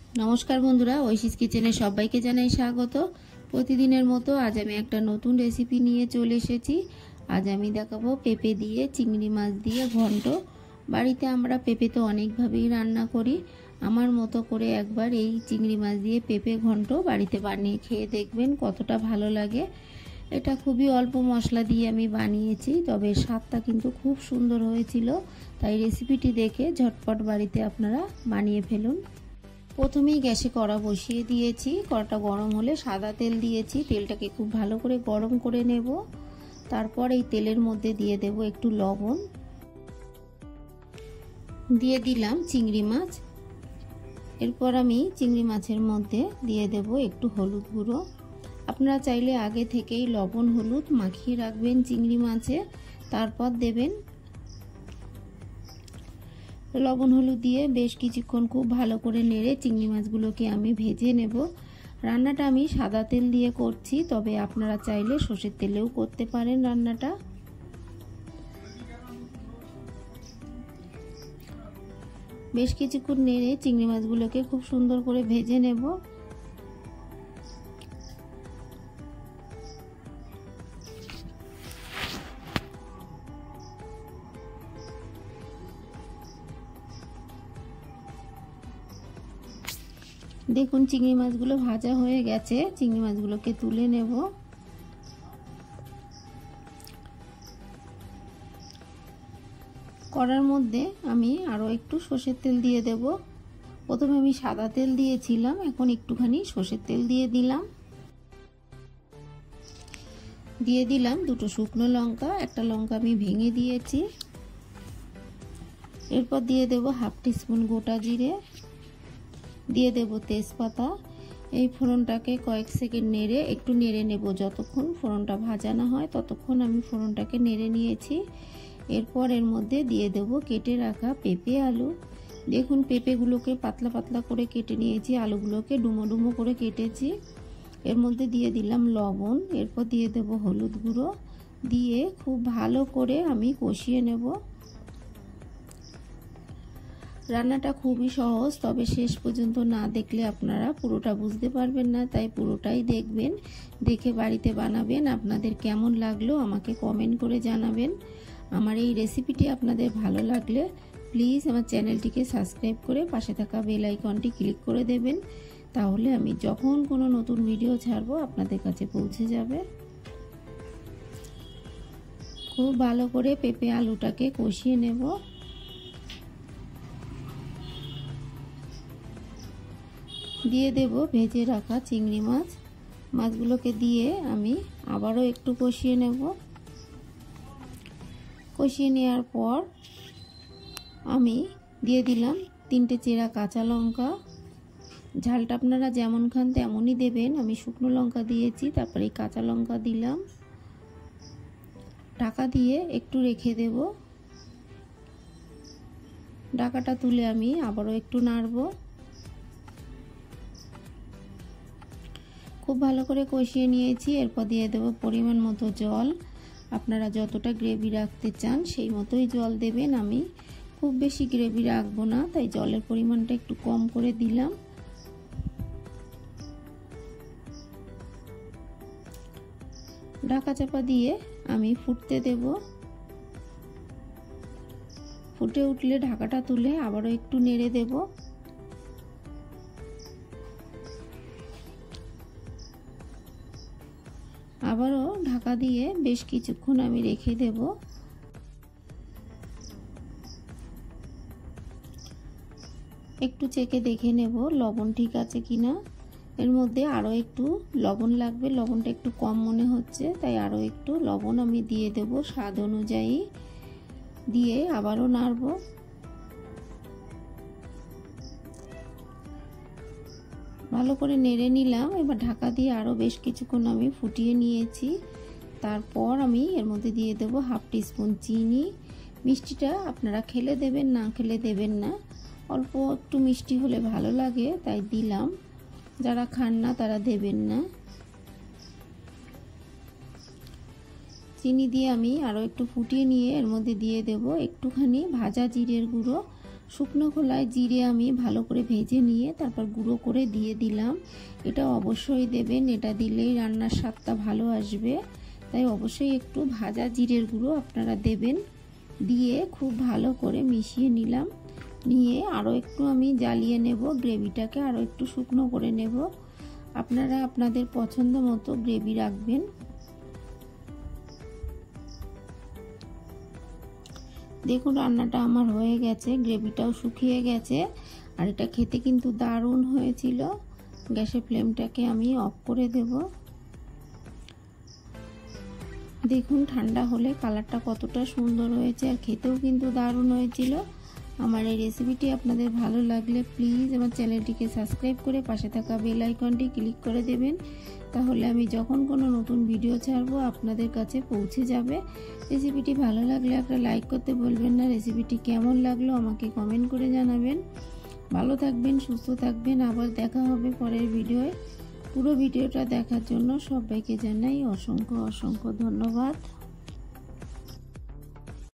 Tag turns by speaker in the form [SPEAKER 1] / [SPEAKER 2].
[SPEAKER 1] नमस्कार बंधुरा ঐশীস किचेने सबाइके जानाई स्वागत। प्रतिदिनेर मतो आज आमी एकटा नतून रेसिपि निये चले एसेछि। आज आमी देखाबो पेঁপে दिए चिंगड़ी माछ दिए घन्ट। बाड़ीते आमरा पेঁপে तो अनेक भावेई रान्ना करी। आमार मतो करे एकबार एई चिंगड़ी माछ दिए पेঁপে घन्ट बाड़ीते बानिये खेये देखबेन कतटा भालो लागे। এটা খুবই অল্প মশলা দিয়ে আমি বানিয়েছি, তবে স্বাদটা কিন্তু খুব সুন্দর হয়েছিল। তাই রেসিপিটি দেখে ঝটপট বাড়িতে আপনারা বানিয়ে ফেলুন। প্রথমেই গ্যাসে কড়া বসিয়ে দিয়েছি। কড়াটা গরম হলে সাদা তেল দিয়েছি। তেলটাকে খুব ভালো করে গরম করে নেব। তারপর এই তেলের মধ্যে দিয়ে দেব একটু লবণ, দিয়ে দিলাম চিংড়ি মাছ। এরপর আমি চিংড়ি মাছের মধ্যে দিয়ে দেব একটু হলুদ গুঁড়ো। আপনারা চাইলে আগে থেকেই লবণ হলুদ মাখিয়ে রাখবেন চিংড়ি মাছে, তারপর দেবেন। লবণ হলুদ দিয়ে বেশ কিছুক্ষণ খুব ভালো করে নেড়ে চিংড়ি মাছগুলোকে আমি ভেজে নেব। রান্নাটা আমি সাদা তেল দিয়ে করছি, তবে আপনারা চাইলে সরষের তেলেও করতে পারেন রান্নাটা। বেশ কিছুক্ষণ নেড়ে চিংড়ি মাছগুলোকে খুব সুন্দর করে ভেজে নেব। দেখুন চিংড়ি মাছগুলো ভাজা হয়ে গেছে। চিংড়ি মাছগুলোকে তুলে নেব। কড়ার মধ্যে আমি আরো একটু সরষের তেল দিয়ে দেব। প্রথমে আমি সাদা তেল দিয়েছিলাম, এখন একটুখানি সরষের তেল দিয়ে দিলাম। দিয়ে দিলাম দুটো শুকনো লঙ্কা, একটা লঙ্কা আমি ভেঙে দিয়েছি। এরপর দিয়ে দেব হাফ টিস্পুন গোটা জিরে, দিয়ে দেব তেজপাতা। এই ফোড়নটাকে কয়েক সেকেন্ড নেড়ে একটু নেড়ে নেব। যতক্ষণ ফোড়নটা ভাজা না হয় ততক্ষণ আমি ফোড়নটাকে নেড়ে নিয়েছি। এরপর এর মধ্যে দিয়ে দেব কেটে রাখা পেঁপে আলু। দেখুন পেঁপেগুলোকে পাতলা পাতলা করে কেটে নিয়েছি, আলুগুলোকে ডুমো ডুমো করে কেটেছি। এর মধ্যে দিয়ে দিলাম লবণ, এরপর দিয়ে দেব হলুদ গুঁড়ো, দিয়ে খুব ভালো করে আমি কষিয়ে নেব। রান্নাটা খুবই সহজ, তবে শেষ পর্যন্ত না দেখলে আপনারা পুরোটা বুঝতে পারবেন না। তাই পুরোটাই দেখবেন, দেখে বাড়িতে বানাবেন। আপনাদের কেমন লাগলো আমাকে কমেন্ট করে জানাবেন। আমার এই রেসিপিটি আপনাদের ভালো লাগলে প্লিজ আমার চ্যানেলটিকে সাবস্ক্রাইব করে পাশে থাকা বেল আইকনটি ক্লিক করে দেবেন। তাহলে আমি যখন কোনো নতুন ভিডিও ছাড়বো আপনাদের কাছে পৌঁছে যাবে। খুব ভালো করে পেঁপে আলুটাকে কষিয়ে নেব। দিয়ে দেব ভেজে রাখা চিংড়ি মাছ। মাছগুলোকে দিয়ে আমি আবারও একটু কষিয়ে নেব। কষিয়ে নেওয়ার পর আমি দিয়ে দিলাম 3টে চেরা কাঁচা লঙ্কা। ঝালটা আপনারা যেমন খান তেমনই দেবেন। আমি শুকনো লঙ্কা দিয়েছি, তারপরে কাঁচা লঙ্কা দিলাম। ঢাকা দিয়ে একটু রেখে দেব। ঢাকাটা তুলে আমি আবারও একটু নাড়ব। খুব ভালো করে কষিয়ে নিয়েছি। এরপর দিয়ে দেব পরিমাণ মতো জল। আপনারা যতটা গ্রেভি রাখতে চান সেই মতোই জল দেবেন। আমি খুব বেশি গ্রেভি রাখবো না, তাই জলের পরিমাণটা একটু কম করে দিলাম। ঢাকা চাপা দিয়ে আমি ফুটতে দেব। ফুটে উঠলে ঢাকাটা তুলে আবারও একটু নেড়ে দেব। আবারও ঢাকা দিয়ে বেশ কিছুক্ষণ আমি রেখে দেব। একটু চেখে দেখে নেব লবণ ঠিক আছে কিনা। এর মধ্যে আরো একটু লবণ লাগবে, লবণটা একটু কম মনে হচ্ছে, তাই আরো একটু লবণ আমি দিয়ে দেব স্বাদ অনুযায়ী। দিয়ে আবারও নাড়ব। ভালো করে নেড়ে নিলাম। এবার ঢাকা দিয়ে আরো বেশ কিছুক্ষণ আমি ফুটিয়ে নিয়েছি। তারপর আমি এর মধ্যে দিয়ে দেব হাফ টিস্পুন চিনি। মিষ্টিটা আপনারা খেলে দেবেন, না খেলে দেবেন না। অল্প একটু মিষ্টি হলে ভালো লাগে তাই দিলাম। যারা খান না তারা দেবেন না। চিনি দিয়ে আমি আরো একটু ফুটিয়ে নিয়ে এর মধ্যে দিয়ে দেব একটুখানি ভাজা জিরের গুঁড়ো। শুকনো খোলায় জিরে আমি ভালো করে ভেজে নিয়ে তারপর গুঁড়ো করে দিয়ে দিলাম। এটা অবশ্যই দেবেন, এটা দিলেই রান্নার স্বাদটা ভালো আসবে। তাই অবশ্যই একটু ভাজা জিরের গুঁড়ো আপনারা দেবেন। দিয়ে খুব ভালো করে মিশিয়ে নিলাম। নিয়ে আরও একটু আমি জ্বালিয়ে নেব, গ্রেভিটাকে আরও একটু শুকনো করে নেব। আপনারা আপনাদের পছন্দ মতো গ্রেভি রাখবেন। দেখুন রান্নাটা আমার হয়ে গেছে, গ্রেভিটাও শুকিয়ে গেছে, আর এটা খেতে কিন্তু দারুণ হয়েছিল। গ্যাসের ফ্লেমটাকে আমি অফ করে দেব। দেখুন ঠান্ডা হলে কালারটা কতটা সুন্দর হয়েছে, আর খেতেও কিন্তু দারুণ হয়েছিল। আমার এই রেসিপিটি আপনাদের ভালো লাগলে প্লিজ আমার চ্যানেলটিকে সাবস্ক্রাইব করে পাশে থাকা বেল আইকনটি ক্লিক করে দেবেন। তাহলে আমি যখন কোনো নতুন ভিডিও ছাড়বো আপনাদের কাছে পৌঁছে যাবে। রেসিপিটি ভালো লাগলে একটা লাইক করতে বলবেন না। রেসিপিটি কেমন লাগলো আমাকে কমেন্ট করে জানাবেন। ভালো থাকবেন, সুস্থ থাকবেন, আবার দেখা হবে পরের ভিডিওয়। পুরো ভিডিওটা দেখার জন্য সবাইকে জানাই অসংখ্য অসংখ্য ধন্যবাদ।